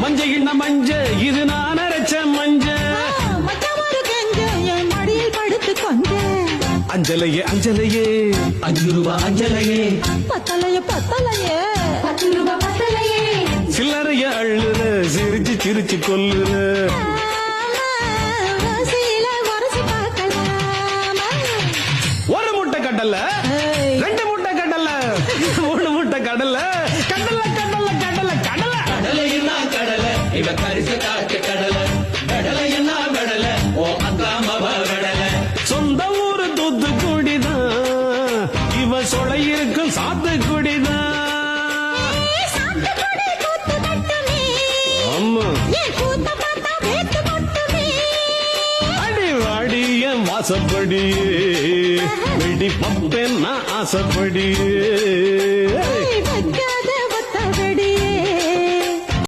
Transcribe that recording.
மஞ்சள் மஞ்ச இது நான் அரைச்ச மஞ்ச மச்சமாரு கெஞ்ச என் மடியில் படுத்து கொஞ்ச அஞ்சலையே அஞ்சலையே 5 ரூபாய் அஞ்சலையே பத்தலையே பத்தலையே 10 ரூபாய் பத்தலையே சில்லறைய அள்ளுற சிரிச்சு சிரிச்சு கொல்லுற வரிசையில வரிசை பார்க்கலாமா ஒரு முட்டை கடலை 2 முட்டை கடலை 3 முட்டை கடலை கடலை கடலை கடலை கடலை கடலைன்னா கடலை இவ கரிச காட்டு கடலை கடலைன்னா கடலை ஓ அக்கா மவ கடலை சொந்த ஊரு தூத்துக்குடிதான் இவ சொலை இருக்கும் சாத்துக்குடிதான் சாத்துக்குடி கூத்து கட்டுமே ஆமா ஏன் கூத்த பார்த்தா வேத்து கொட்டுமே அடி வாடி என் வாசப்படியே வெடி பப்பேன் நான் ஆசைப்படியே